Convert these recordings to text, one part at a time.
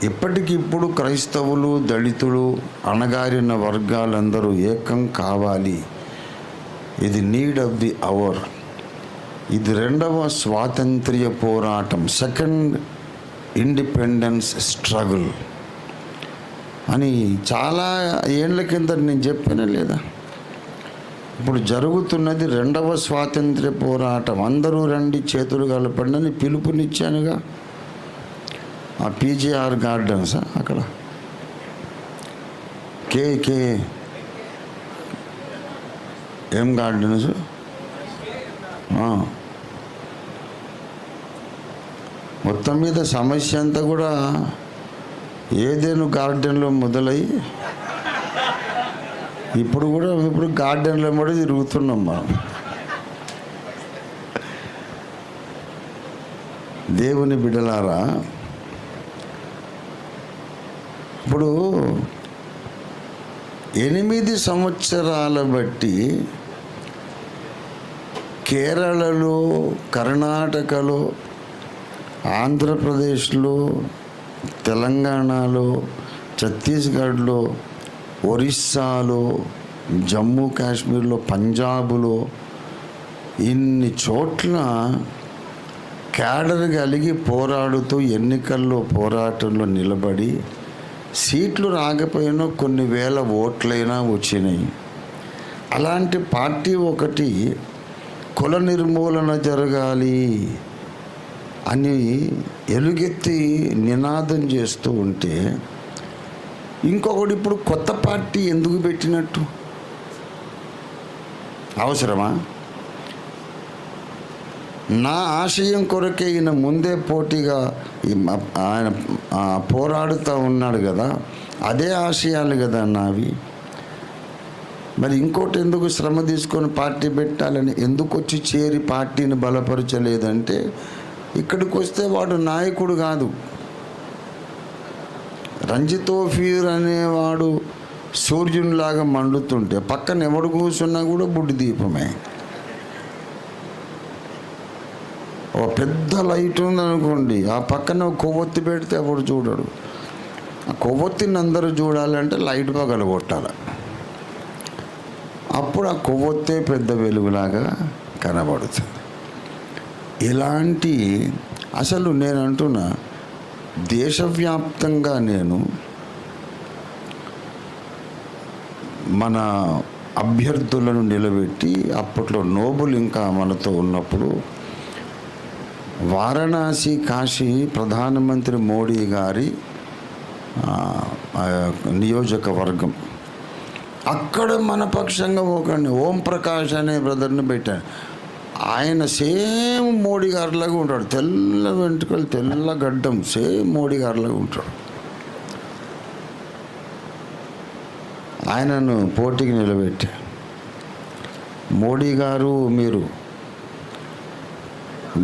ఇప్పటికిప్పుడు క్రైస్తవులు, దళితులు, అణగారిన వర్గాలందరూ ఏకం కావాలి. ఇది నీడ్ ఆఫ్ ది అవర్. ఇది రెండవ స్వాతంత్ర్య పోరాటం, సెకండ్ ఇండిపెండెన్స్ స్ట్రగుల్ అని చాలా ఏళ్ల కింద నేను చెప్పానే లేదా? ఇప్పుడు జరుగుతున్నది రెండవ స్వాతంత్ర్య పోరాటం. అందరూ రండి, చేతులు కలపండి అని పిలుపునిచ్చానుగా. ఆ పీజీఆర్ గార్డెన్స్ అక్కడ కే ఏం గార్డెన్స్, మొత్తం మీద సమస్య అంతా కూడా ఏదేను గార్డెన్లో మొదలై ఇప్పుడు గార్డెన్లో కూడా తిరుగుతున్నాం మనం. దేవుని బిడ్డలారా, ఇప్పుడు 8 సంవత్సరాల బట్టి కేరళలో, కర్ణాటకలో, ఆంధ్రప్రదేశ్లో, తెలంగాణలో, ఛత్తీస్గఢ్లో, ఒరిస్సాలో, జమ్మూ కాశ్మీర్లో, పంజాబులో ఇన్ని చోట్ల క్యాడర్ కలిగి పోరాడుతూ ఎన్నికల్లో పోరాటంలో నిలబడి సీట్లు రాకపోయినా కొన్ని వేల ఓట్లైనా వచ్చినాయి. అలాంటి పార్టీ ఒకటి కుల నిర్మూలన జరగాలి అని ఎలుగెత్తి నినాదం చేస్తూ ఉంటే ఇంకొకటి ఇప్పుడు కొత్త పార్టీ ఎందుకు పెట్టినట్టు? అవసరమా? నా ఆశయం కొరకే ఈయన ముందే పోటీగా ఆయన పోరాడుతూ ఉన్నాడు కదా, అదే ఆశయాలు కదా నావి. మరి ఇంకోటి ఎందుకు శ్రమ తీసుకొని పార్టీ పెట్టాలని ఎందుకు వచ్చి చేరి పార్టీని బలపరచలేదంటే, ఇక్కడికి వస్తే వాడు నాయకుడు కాదు. రంజితోఫీర్ అనేవాడు సూర్యునిలాగా మండుతుంటే పక్కన ఎవడు కూర్చున్నా కూడా బుడ్డి దీపమే. ఓ పెద్ద లైట్ ఉందనుకోండి, ఆ పక్కన కొవ్వొత్తి పెడితే ఎవడు చూడడు. ఆ కొవ్వొత్తిని అందరూ చూడాలంటే లైట్ పగలగొట్టాలి. అప్పుడు ఆ కొవ్వొత్తే పెద్ద వెలుగులాగా కనబడుతుంది. ఇలాంటి అసలు నేను అంటున్నా, దేశవ్యాప్తంగా నేను మన అభ్యర్థులను నిలబెట్టి, అప్పట్లో నోబుల్ ఇంకా మనతో ఉన్నప్పుడు వారణాసి, కాశీ ప్రధానమంత్రి మోడీ గారి నియోజకవర్గం, అక్కడ మన పక్షంగా ఒకరిని ఓం ప్రకాష్ అనే బ్రదర్ని పెట్టాను. ఆయన సేమ్ మోడీ గారిలాగా ఉంటాడు. తెల్ల వెంట్రుకలు, తెల్ల గడ్డం, సేమ్ మోడీ గారిలాగా ఉంటాడు. ఆయనను పోటీకి నిలబెట్టా. మోడీ గారు, మీరు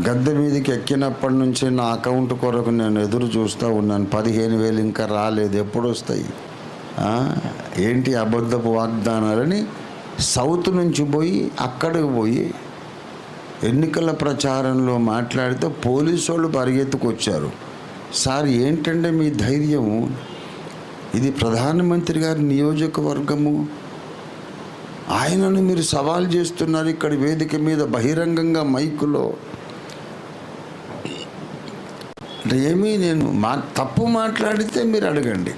గద్దె మీదకి ఎక్కినప్పటి నుంచి నా అకౌంట్ కొరకు నేను ఎదురు చూస్తూ ఉన్నాను. 15,000 ఇంకా రాలేదు, ఎప్పుడు వస్తాయి? ఏంటి అబద్ధపు వాగ్దానాలని సౌత్ నుంచి పోయి అక్కడికి పోయి ఎన్నికల ప్రచారంలో మాట్లాడితే పోలీసు వాళ్ళు పరిగెత్తుకొచ్చారు. సార్ ఏంటంటే మీ ధైర్యము? ఇది ప్రధానమంత్రి గారి నియోజకవర్గము, ఆయనను మీరు సవాల్ చేస్తున్నారు ఇక్కడ వేదిక మీద బహిరంగంగా మైకులో. అంటే ఏమీ నేను తప్పు మాట్లాడితే మీరు అడగండి,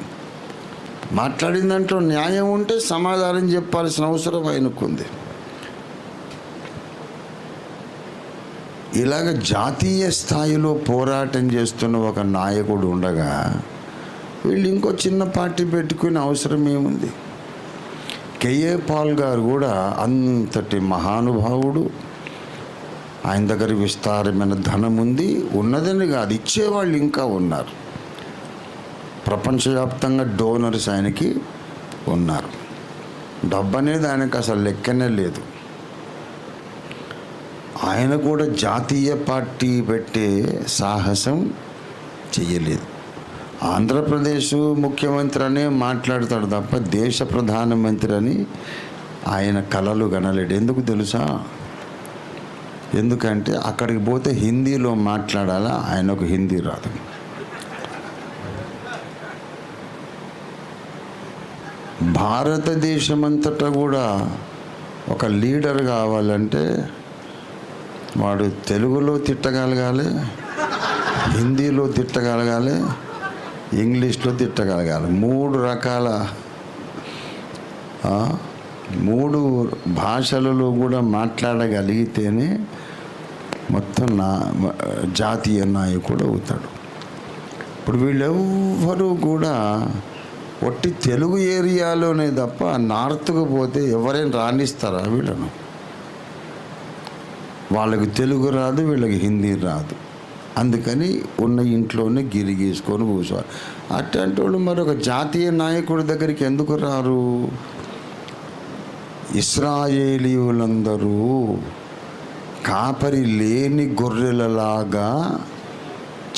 మాట్లాడిన దాంట్లో న్యాయం ఉంటే సమాధానం చెప్పాల్సిన అవసరం ఆయనకుంది. ఇలాగ జాతీయ స్థాయిలో పోరాటం చేస్తున్న ఒక నాయకుడు ఉండగా వీళ్ళు ఇంకో చిన్న పార్టీ పెట్టుకునే అవసరం ఏముంది? కేఏ పాల్ గారు కూడా అంతటి మహానుభావుడు. ఆయన దగ్గర విస్తారమైన ధనం ఉంది, ఉన్నదని కాదు, ఇచ్చేవాళ్ళు ఇంకా ఉన్నారు. ప్రపంచవ్యాప్తంగా డోనర్స్ ఆయనకి ఉన్నారు. డబ్బు అనేది ఆయనకు అసలు లెక్కనే లేదు. ఆయన కూడా జాతీయ పార్టీ పెట్టే సాహసం చెయ్యలేదు. ఆంధ్రప్రదేశ్ ముఖ్యమంత్రి అనే మాట్లాడతాడు తప్ప దేశ ప్రధానమంత్రి అని ఆయన కలలు కనలేడు. ఎందుకు తెలుసా? ఎందుకంటే అక్కడికి పోతే హిందీలో మాట్లాడాలా, ఆయనకు హిందీ రాదు. భారతదేశమంతటా కూడా ఒక లీడర్ కావాలంటే వాడు తెలుగులో తిట్టగలగాలి, హిందీలో తిట్టగలగాలి, ఇంగ్లీష్లో తిట్టగలగాలి. 3 రకాల 3 భాషలలో కూడా మాట్లాడగలిగితేనే మొత్తం జాతీయ నాయకుడు అవుతాడు. ఇప్పుడు వీళ్ళెవ్వరూ కూడా ఒట్టి తెలుగు ఏరియాలోనే తప్ప నార్త్కు పోతే ఎవరైనా రాణిస్తారా వీళ్ళను? వాళ్ళకి తెలుగు రాదు, వీళ్ళకి హిందీ రాదు. అందుకని ఉన్న ఇంట్లోనే గిరిగీసుకొని కూర్చోవాలి. అట్లాంటి వాళ్ళు మరొక జాతీయ నాయకుడి దగ్గరికి ఎందుకు రారు? ఇశ్రాయేలీయులందరూ కాపరి లేని గొర్రెలలాగా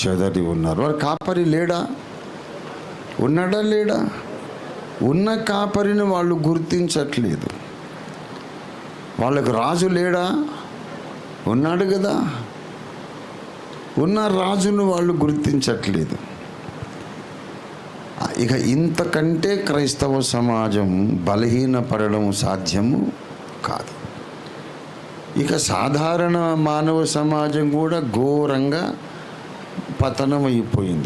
చెదరి ఉన్నారు. వాడు కాపరి లేడా? ఉన్నాడా లేడా? ఉన్న కాపరిని వాళ్ళు గుర్తించట్లేదు. వాళ్ళకు రాజు లేడా? ఉన్నాడు కదా. ఉన్న రాజును వాళ్ళు గుర్తించట్లేదు. ఇక ఇంతకంటే క్రైస్తవ సమాజం బలహీనపడడం సాధ్యము కాదు. ఇక సాధారణ మానవ సమాజం కూడా ఘోరంగా పతనం అయిపోయింది.